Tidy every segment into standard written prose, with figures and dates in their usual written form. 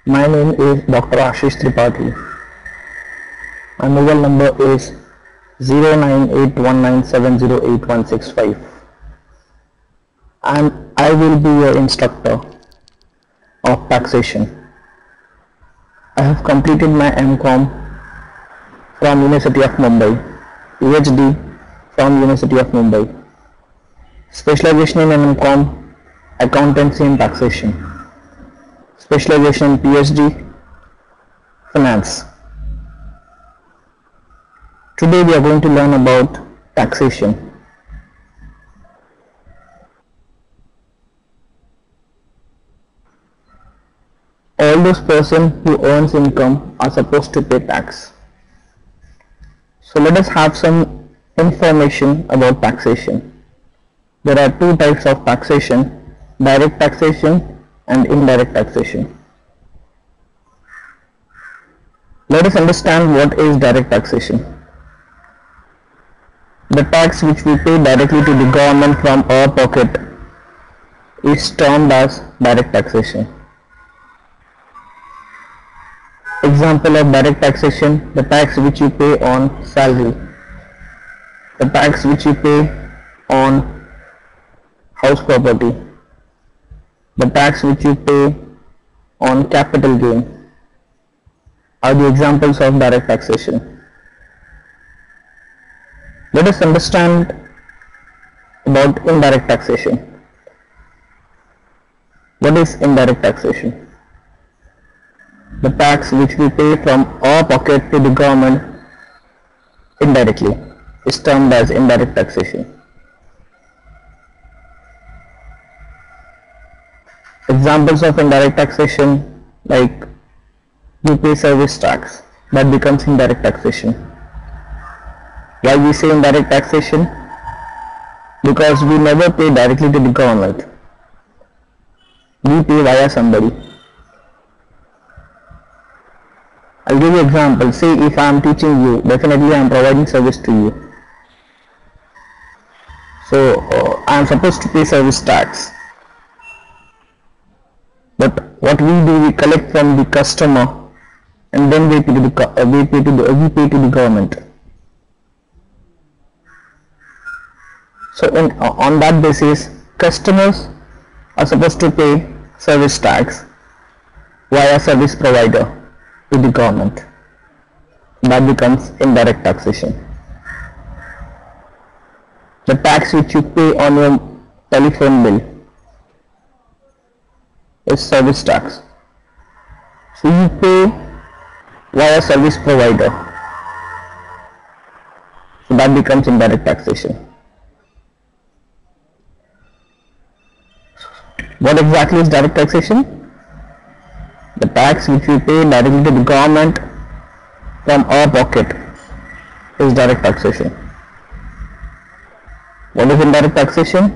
My name is Dr. Ashish Tripathi. My mobile number is 0981970865 and I will be your instructor of taxation. I have completed my MCom from University of Mumbai, PhD from University of Mumbai, specialization in MCom, accountancy and taxation, specialization in PhD, finance. Today we are going to learn about taxation. All those persons who earns income are supposed to pay tax. So let us have some information about taxation. There are two types of taxation, direct taxation and indirect taxation. Let us understand what is direct taxation. The tax which we pay directly to the government from our pocket is termed as direct taxation. Example of direct taxation: the tax which you pay on salary, the tax which you pay on house property, the tax which you pay on capital gain are the examples of direct taxation. Let us understand about indirect taxation. What is indirect taxation? The tax which we pay from our pocket to the government indirectly is termed as indirect taxation. Examples of indirect taxation, like you pay service tax, that becomes indirect taxation. Why we say indirect taxation? Because we never pay directly to the government. We pay via somebody. I'll give you an example. Say if I am teaching you, definitely I am providing service to you. So I am supposed to pay service tax. But what we do, we collect from the customer and then we pay to the government. So on that basis, customers are supposed to pay service tax via service provider to the government. That becomes indirect taxation. The tax which you pay on your telephone bill is service tax. So you pay via service provider. So that becomes indirect taxation. What exactly is direct taxation? The tax which we pay directly to the government from our pocket is direct taxation. What is indirect taxation?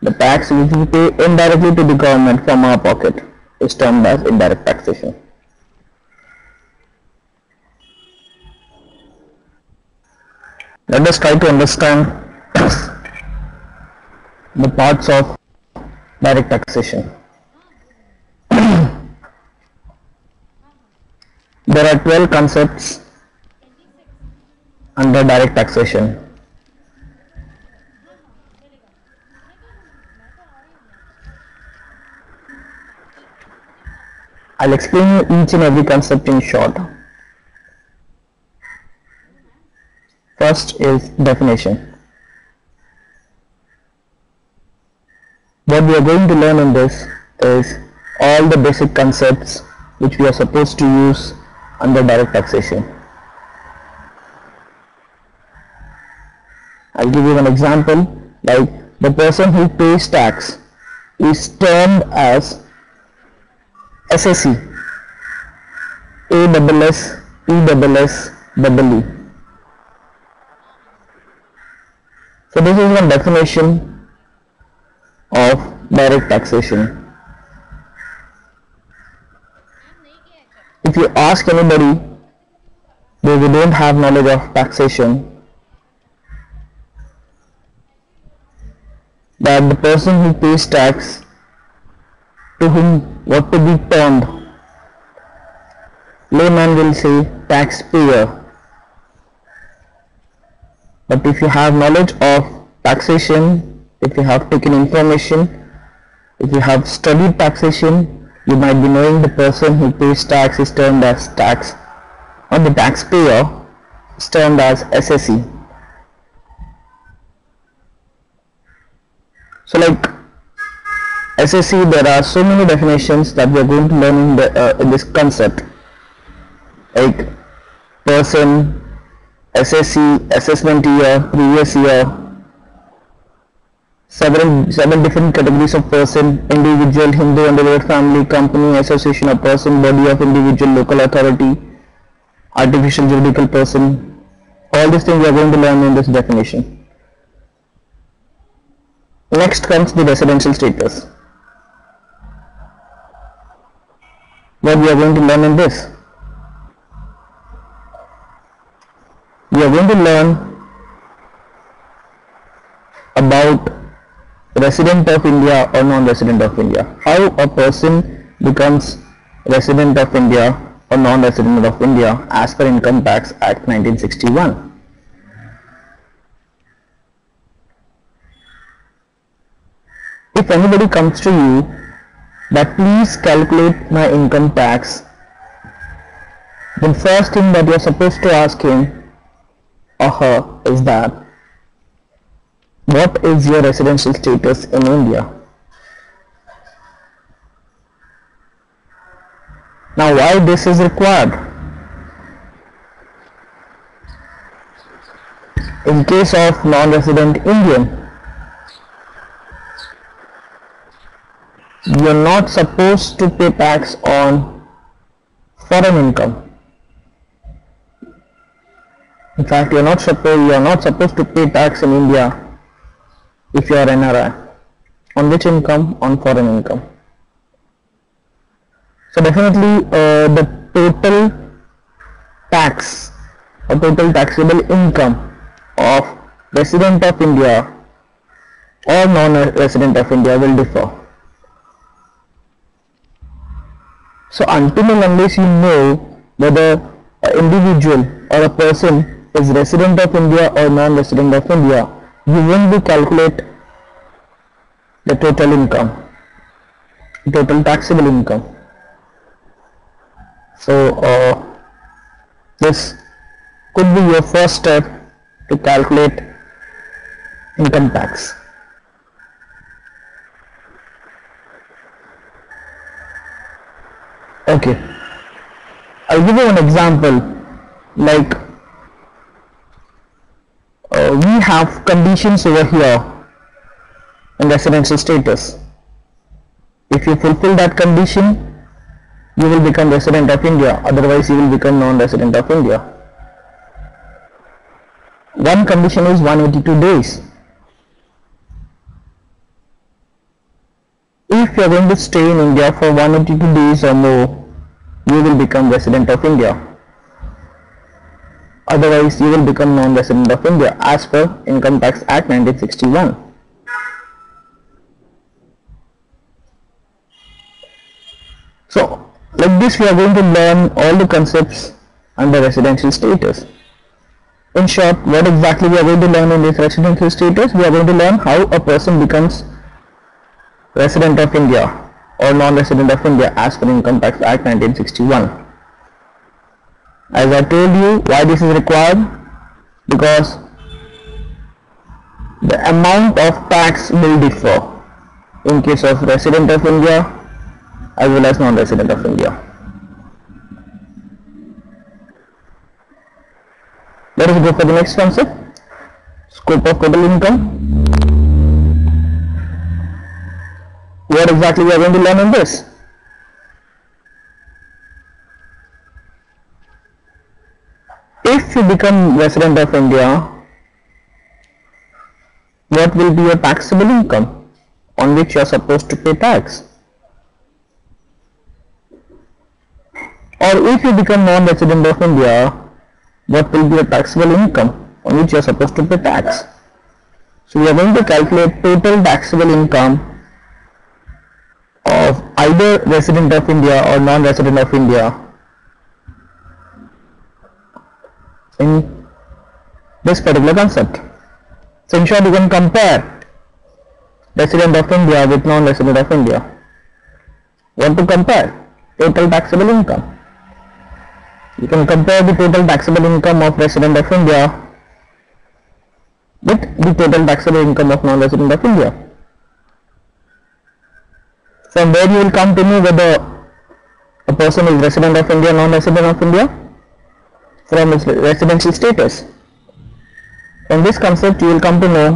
The tax which we pay indirectly to the government from our pocket is termed as indirect taxation. Let us try to understand the parts of direct taxation. There are 12 concepts under direct taxation. I'll explain you each and every concept in short. First is definition. What we are going to learn in this is all the basic concepts which we are supposed to use under direct taxation. I'll give you an example, like the person who pays tax is termed as SSE, ASS, ESS, EE. So this is one definition of direct taxation. If you ask anybody, they don't have knowledge of taxation, that the person who pays tax to whom what to be termed. Layman will say taxpayer. But if you have knowledge of taxation, if you have taken information, if you have studied taxation, you might be knowing the person who pays tax is termed as tax, or the taxpayer is termed as assessee. So like assessee, there are so many definitions that we are going to learn in this concept, like person, assessee, assessment year, previous year, several different categories of person: individual, Hindu undivided family, company, association of person, body of individual, local authority, artificial juridical person. All these things we are going to learn in this definition. Next comes the residential status. What we are going to learn in this? We are going to learn about resident of India or non-resident of India. How a person becomes resident of India or non-resident of India as per Income Tax Act 1961. If anybody comes to you that please calculate my income tax, then first thing that you are supposed to ask him or her is that, what is your residential status in India? Now why this is required? In case of non-resident Indian, you are not supposed to pay tax on foreign income. In fact, you are not supposed to pay tax in India if you are NRI. On which income? On foreign income. So definitely the total tax or total taxable income of resident of India or non-resident of India will differ. So until and unless you know whether an individual or a person is resident of India or non-resident of India, you won't be calculate the total income, total taxable income. So this could be your first step to calculate income tax. Okay, I'll give you an example. Like we have conditions over here in residential status. If you fulfill that condition, you will become resident of India, otherwise you will become non-resident of India. One condition is 182 days. If you are going to stay in India for 182 days or more, you will become resident of India. Otherwise, you will become non-resident of India as per Income Tax Act 1961. So, like this we are going to learn all the concepts under residential status. In short, what exactly we are going to learn in this residential status? We are going to learn how a person becomes resident of India or non-resident of India as per Income Tax Act 1961. As I told you, why this is required? Because the amount of tax will differ in case of resident of India as well as non-resident of India. Let us go for the next concept, scope of total income. What exactly we are going to learn in this? If you become resident of India, what will be your taxable income on which you are supposed to pay tax? Or if you become non-resident of India, what will be your taxable income on which you are supposed to pay tax? So we are going to calculate total taxable income of either resident of India or non-resident of India in this particular concept. So in short, you can compare resident of India with non-resident of India. What to compare? Total taxable income. You can compare the total taxable income of resident of India with the total taxable income of non-resident of India. From where you will come to know whether a person is resident of India or non-resident of India? From his residency status. From this concept you will come to know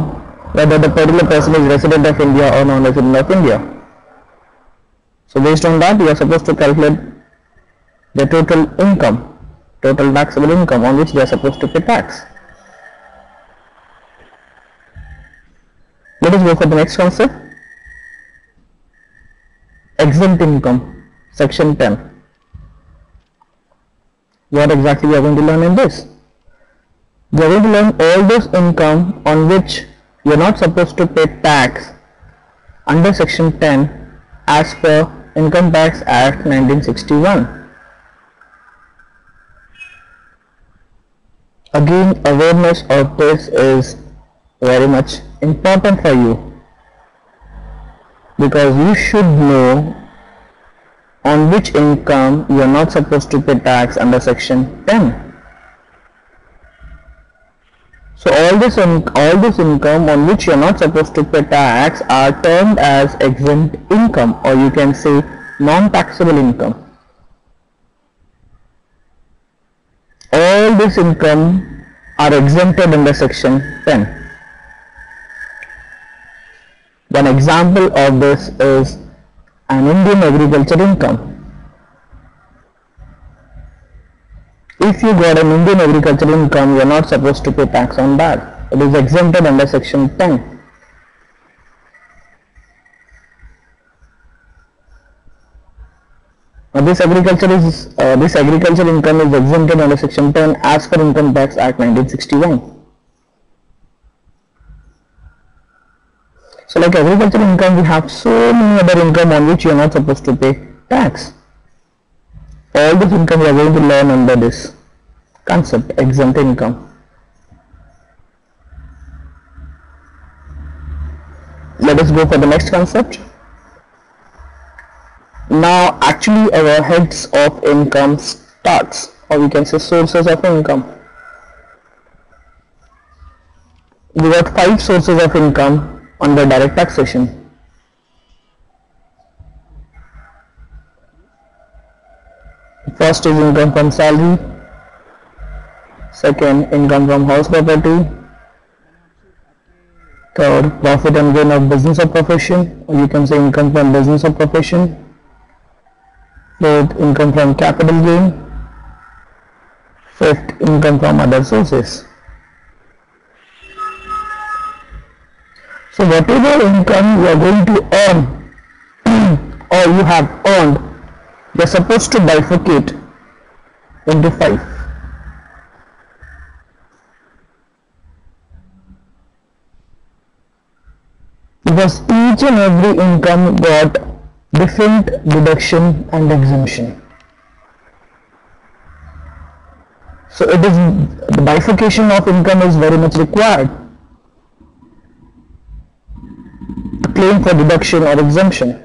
whether the particular person is resident of India or non-resident of India. So based on that you are supposed to calculate the total income, total taxable income on which they are supposed to pay tax. Let us go for the next concept. Exempt income, section 10. What exactly we are going to learn in this? We are going to learn all those income on which you are not supposed to pay tax under section 10 as per Income Tax Act 1961. Again, awareness of this is very much important for you, because you should know on which income you are not supposed to pay tax under section 10. So all this income on which you are not supposed to pay tax are termed as exempt income, or you can say non-taxable income. All this income are exempted under section 10. One example of this is an Indian agriculture income. If you got an Indian agricultural income, you are not supposed to pay tax on that. It is exempted under section 10. Now this agriculture income is exempted under section 10 as per Income Tax Act 1961. So like agricultural income, we have so many other income on which you are not supposed to pay tax. All this income we are going to learn under this concept, exempt income. Let us go for the next concept. Now actually our heads of income starts, or we can say sources of income. We got 5 sources of income under direct taxation. First is income from salary, second income from house property, third profit and gain of business or profession, or you can say income from business or profession, fourth income from capital gain, fifth income from other sources. So whatever income you are going to earn or you have earned, you are supposed to bifurcate into 5. Because each and every income got different deduction and exemption. So it is, the bifurcation of income is very much required to claim for deduction or exemption.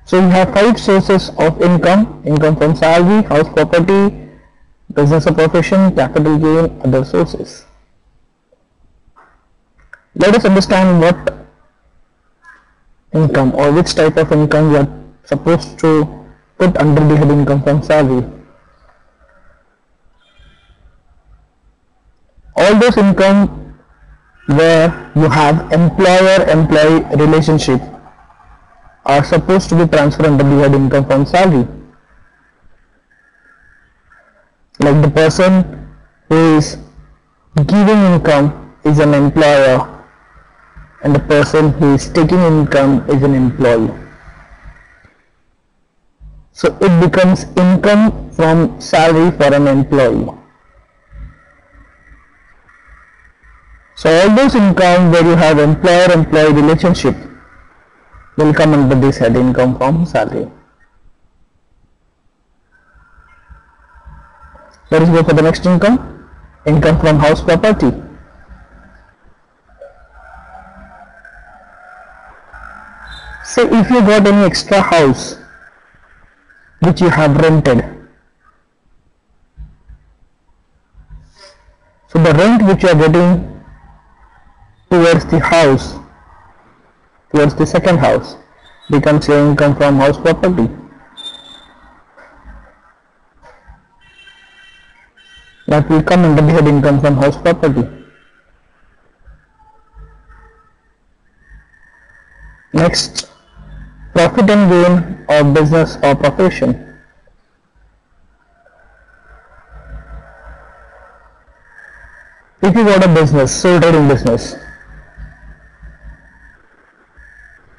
So we have 5 sources of income: income from salary, house property, business or profession, capital gain, other sources. Let us understand what income or which type of income we are supposed to put under the head income from salary. All those income where you have employer-employee relationship are supposed to be transferred under the head income from salary. Like the person who is giving income is an employer and the person who is taking income is an employee. So it becomes income from salary for an employee. So all those income where you have employer-employee relationship will come under this head, income from salary. Let us go for the next income, income from house property. Say if you got any extra house which you have rented, so the rent which you are getting towards the house, towards the second house, becomes your income from house property. That will come under the head income from house property. Next, profit and gain of business or profession. If you got a business, sole trading business,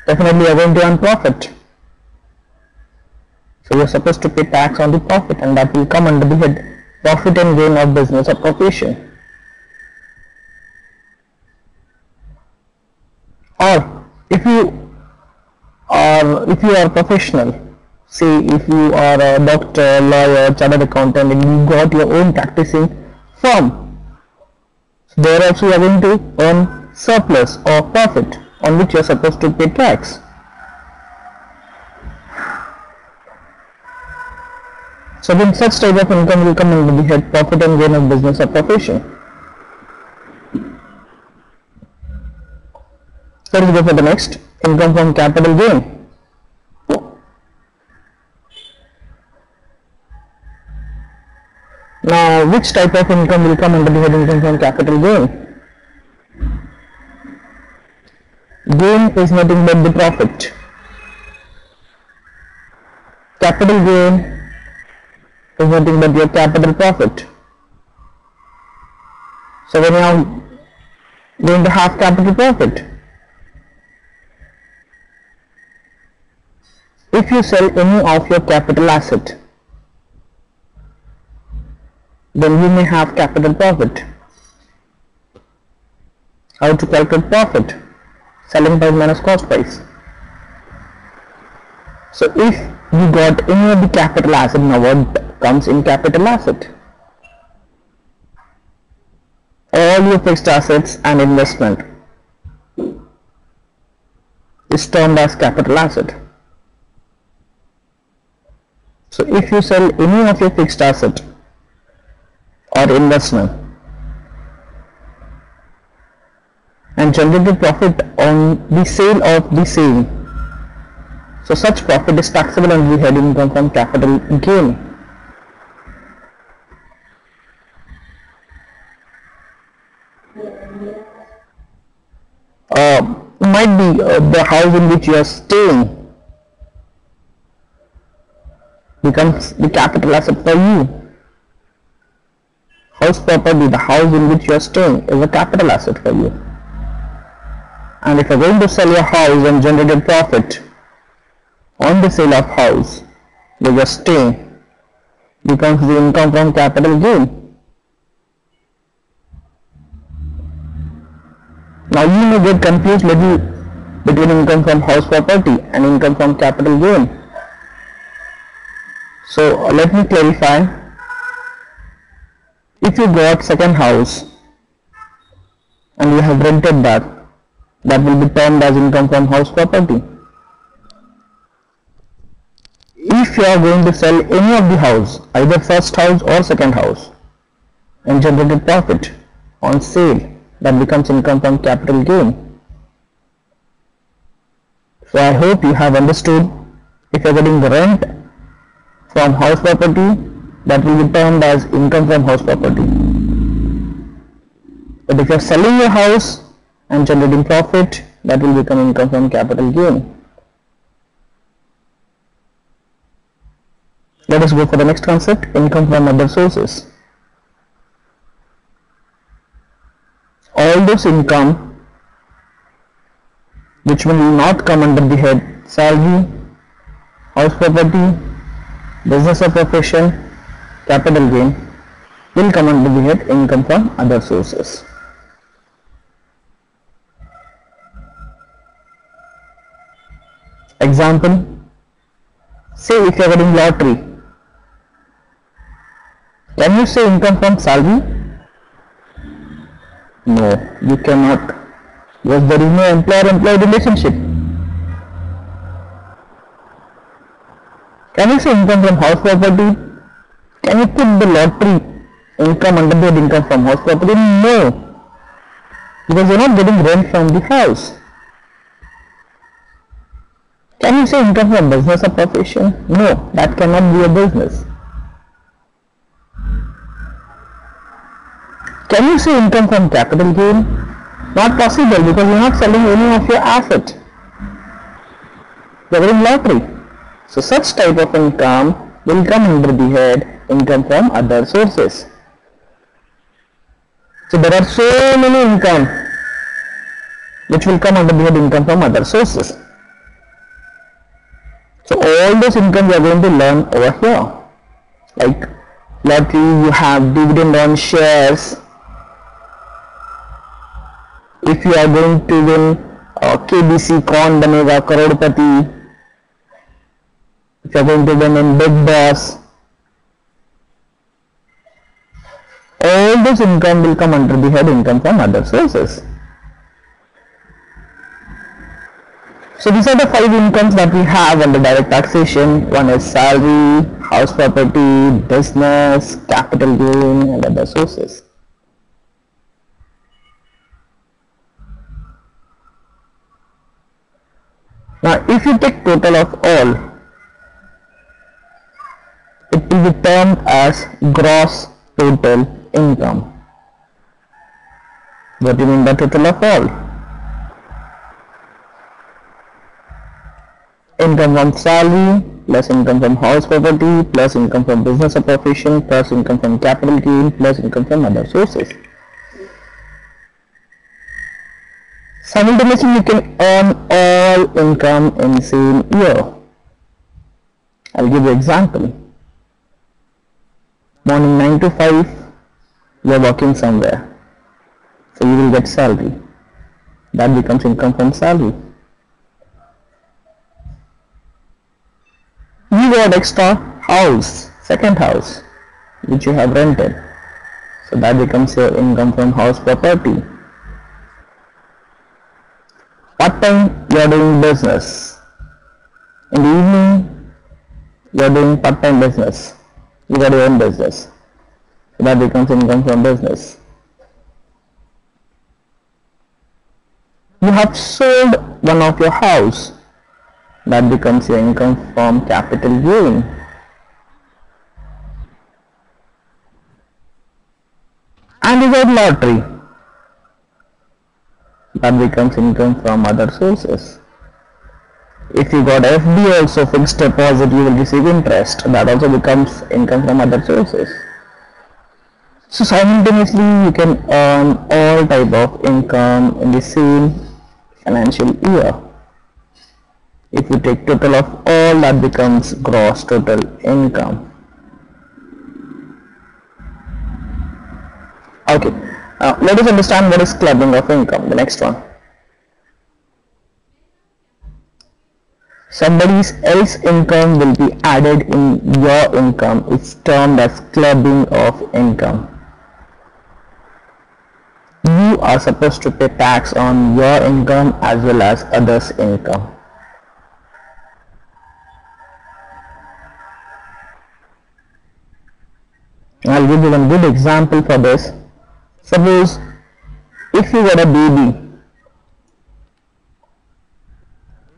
definitely you are going to earn profit. So you are supposed to pay tax on the profit, and that will come under the head profit and gain of business or profession. Or if you are professional, say if you are a doctor, lawyer, chartered accountant, and you got your own practicing firm, so there also you are going to earn surplus or profit on which you are supposed to pay tax. So then such type of income will come under the head profit and gain of business or profession. Let us go for the next, income from capital gain. Now which type of income will come under the head income from capital gain? Gain is nothing but the profit. Capital gain is nothing but your capital profit. So when you are going to have capital profit, if you sell any of your capital asset, then you may have capital profit. How to calculate profit? Selling price minus cost price. So if you got any of the capital asset, now what comes in capital asset? All your fixed assets and investment is termed as capital asset. So if you sell any of your fixed asset or investment and generate profit on the sale of the same, so such profit is taxable under the head income from capital gain. Might be the house in which you are staying becomes the capital asset for you. House property, the house in which you are staying, is a capital asset for you. And if you are going to sell your house and generate a profit on the sale of house where you are staying, becomes the income from capital gain. Now you may get confused little between income from house property and income from capital gain. So let me clarify. If you got second house and you have rented that will be termed as income from house property. If you are going to sell any of the house, either first house or second house, and generate a profit on sale, that becomes income from capital gain. So I hope you have understood. If you are getting the rent from house property, that will be termed as income from house property. But if you are selling your house and generating profit, that will become income from capital gain. Let us go for the next concept, income from other sources. All those income which will not come under the head salary, house property, business or profession, capital gain will come under the head income from other sources. Example, say if you are getting lottery, can you say income from salary? No, you cannot, because there is no employer-employee relationship. Can you say income from house property? Can you put the lottery income under the income from house property? No, because you are not getting rent from the house. Can you say income from business or profession? No, that cannot be a business. Can you say income from capital gain? Not possible, because you are not selling any of your asset. You are getting lottery. So such type of income will come under the head income from other sources. So there are so many income which will come under the head income from other sources. So all those income we are going to learn over here. Like lottery, you have dividend on shares. If you are going to win KBC, Kaun Banega Crorepati. If you are going to win in Big Boss. All those income will come under the head income from other sources. So these are the 5 incomes that we have under direct taxation. One is salary, house property, business, capital gain and other sources. Now if you take total of all, it will be termed as gross total income. What do you mean by total of all? Income from salary plus income from house property plus income from business or profession plus income from capital gain plus income from other sources. Simultaneously, you can earn all income in same year. I'll give you example. Morning 9 to 5, you are working somewhere, so you will get salary. That becomes income from salary. You got extra house, second house, which you have rented, so that becomes your income from house property. Part time you are doing business. In the evening you are doing part time business. You got your own business. So that becomes income from business. You have sold one of your house. That becomes your income from capital gain. And you got lottery. That becomes income from other sources. If you got FD also, fixed deposit, you will receive interest. That also becomes income from other sources. So simultaneously you can earn all type of income in the same financial year. If you take total of all, that becomes gross total income. Okay, let us understand what is clubbing of income. The next one. Somebody else's income will be added in your income. It's termed as clubbing of income. You are supposed to pay tax on your income as well as others' income. I'll give you one good example for this. Suppose if you got a baby,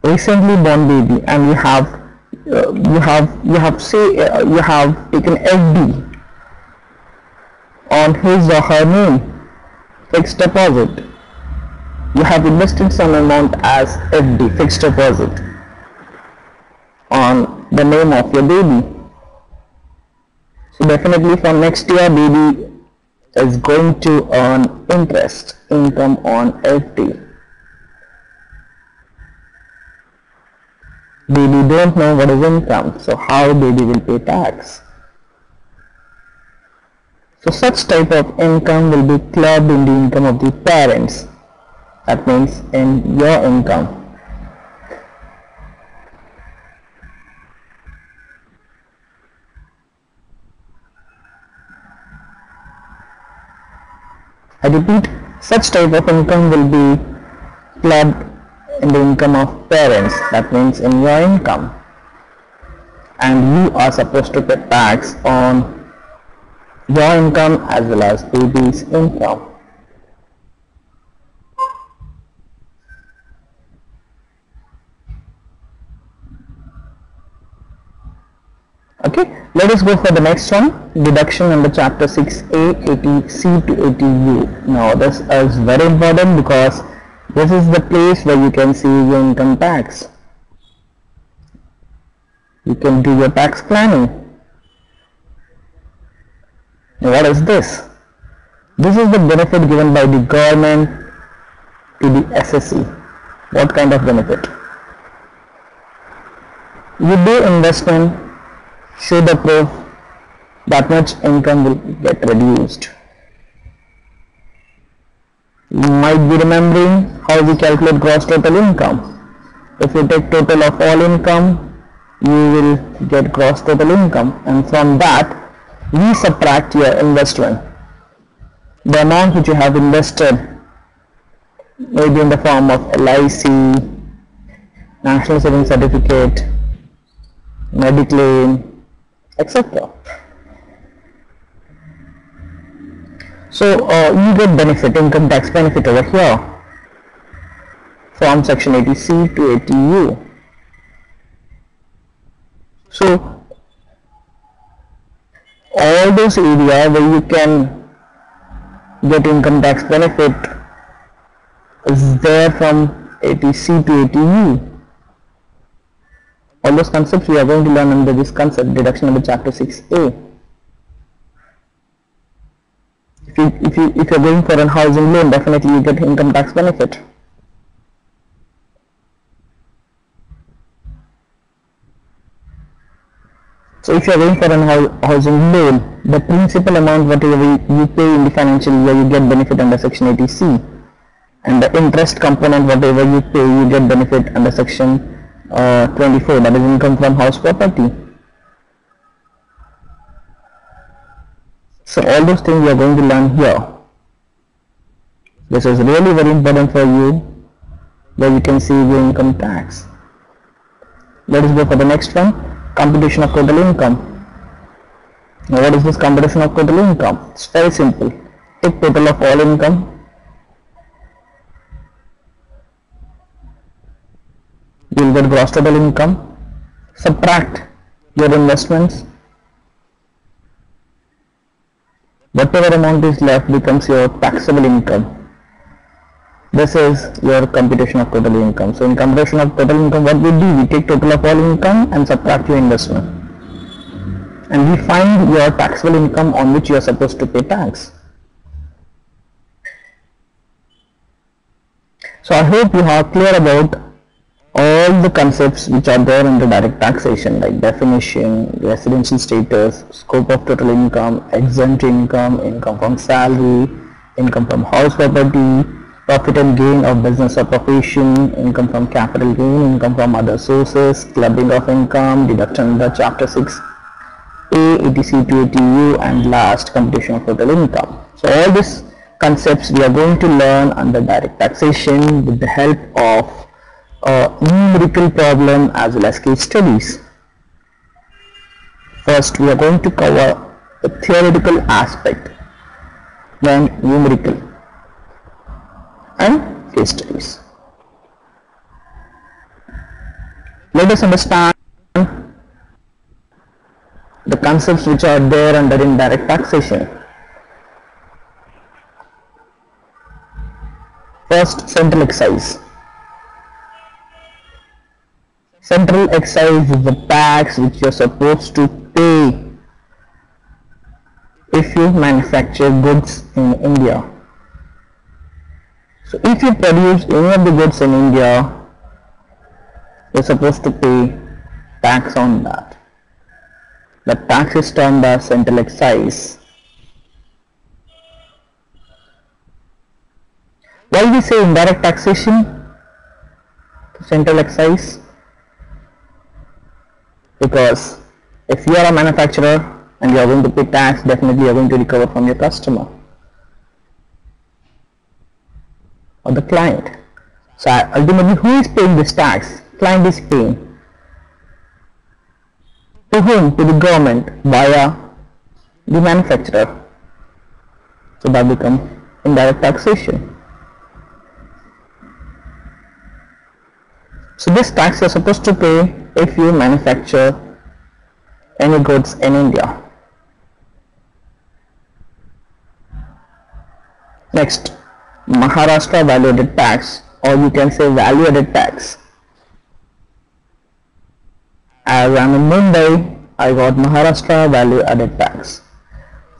recently born baby, and you have taken FD on his or her name, fixed deposit. You have invested some amount as FD, fixed deposit, on the name of your baby. So definitely from next year, baby is going to earn interest, income on FD. Baby don't know what is income, so how baby will pay tax? So such type of income will be clubbed in the income of the parents. That means in your income. I repeat, such type of income will be clubbed in the income of parents, that means in your income, and you are supposed to pay tax on your income as well as baby's income. Okay, let us go for the next one, deduction under chapter 6A, 80C to 80U. Now this is very important because this is the place where you can see your income tax. You can do your tax planning. Now what is this? This is the benefit given by the government to the SSC. What kind of benefit? You do investment, show the proof, that much income will get reduced. You might be remembering how we calculate gross total income. If you take total of all income, you will get gross total income, and from that we subtract your investment. The amount which you have invested, maybe in the form of LIC, National Savings Certificate, Mediclaim, etc. So you get benefit, income tax benefit over here from section 80C to 80U. So all those areas where you can get income tax benefit is there from 80C to 80U. All those concepts we are going to learn under this concept, deduction under chapter 6A. If you are going for a housing loan, definitely you get income tax benefit. So if you are going for a housing loan, the principal amount whatever you pay in the financial year, you get benefit under section 80C, and the interest component whatever you pay, you get benefit under section 24, that is income from house property. So all those things we are going to learn here. This is really very important for you, where you can see your income tax. Let us go for the next one, computation of total income. Now what is this computation of total income? It's very simple. Take total of all income, you will get gross total income, subtract your investments, whatever amount is left becomes your taxable income. This is your computation of total income. So in computation of total income, what we do, we take total of all income and subtract your investment, and we find your taxable income on which you are supposed to pay tax. So I hope you are clear about all the concepts which are there under direct taxation, like definition, residential status, scope of total income, exempt income, income from salary, income from house property, profit and gain of business or profession, income from capital gain, income from other sources, clubbing of income, deduction under chapter 6A, 80C to 80U, and last computation of total income. So all these concepts we are going to learn under direct taxation with the help of numerical problem as well as case studies. First we are going to cover the theoretical aspect, then numerical and case studies. Let us understand the concepts which are there under indirect taxation. First, central excise. Central excise is the tax which you are supposed to pay if you manufacture goods in India. So if you produce any of the goods in India, you are supposed to pay tax on that. The tax is termed as central excise. Why we say indirect taxation to central excise? Because if you are a manufacturer and you are going to pay tax, definitely you are going to recover from your customer. or the client. So ultimately, who is paying this tax? Client is paying. To whom? To the government via the manufacturer. So that becomes indirect taxation. So this tax you are supposed to pay if you manufacture any goods in India. Next, Maharashtra value added tax, or you can say value added tax. As I'm in Mumbai, I got Maharashtra value added tax.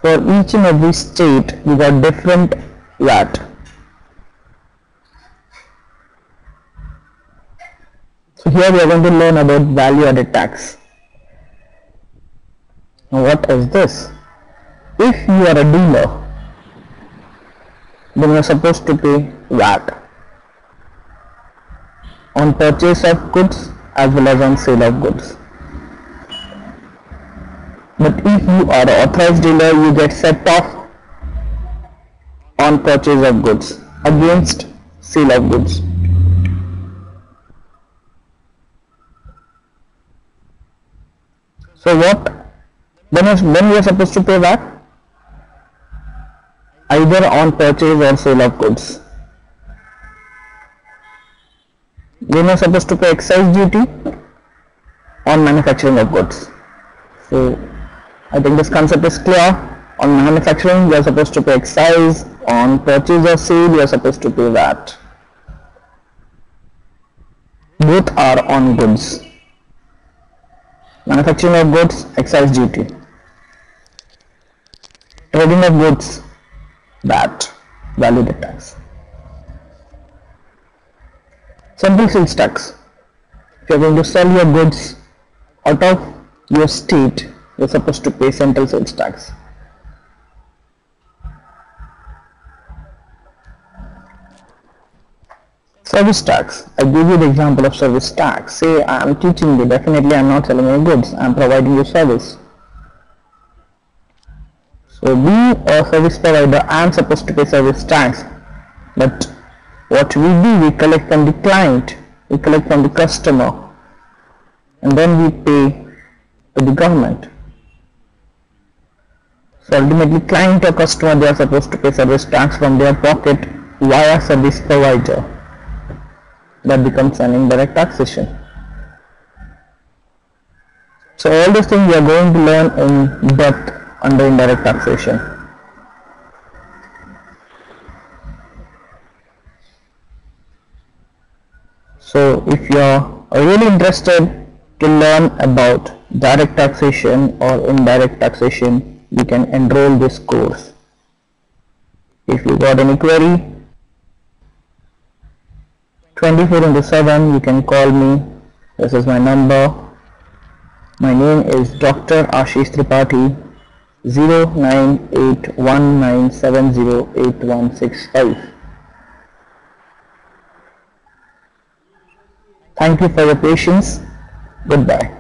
For each and every state, we got different VAT. So here we are going to learn about value added tax. Now what is this? If you are a dealer, then you are supposed to pay VAT on purchase of goods as well as on sale of goods. But if you are an authorized dealer, you get set off on purchase of goods against sale of goods. So when we are supposed to pay VAT? Either on purchase or sale of goods. We are not supposed to pay excise duty on manufacturing of goods. So I think this concept is clear. On manufacturing, you are supposed to pay excise. On purchase or sale, you are supposed to pay VAT. Both are on goods. Manufacturing of goods, excise duty. Trading of goods, VAT, value added tax. Central sales tax. If you are going to sell your goods out of your state, you are supposed to pay central sales tax. Service tax. I give you the example of service tax. Say I am teaching you, definitely I am not selling any goods, I am providing you service. So being a service provider, I am supposed to pay service tax. But what we do, we collect from the client, we collect from the customer, and then we pay to the government. So ultimately, client or customer, they are supposed to pay service tax from their pocket via service provider. That becomes an indirect taxation. So all these things we are going to learn in depth under indirect taxation. So if you are really interested to learn about direct taxation or indirect taxation, you can enroll this course. If you got any query, 24/7 you can call me. This is my number. My name is Dr. Ashish Tripathi. 0981970865. Thank you for your patience. Goodbye.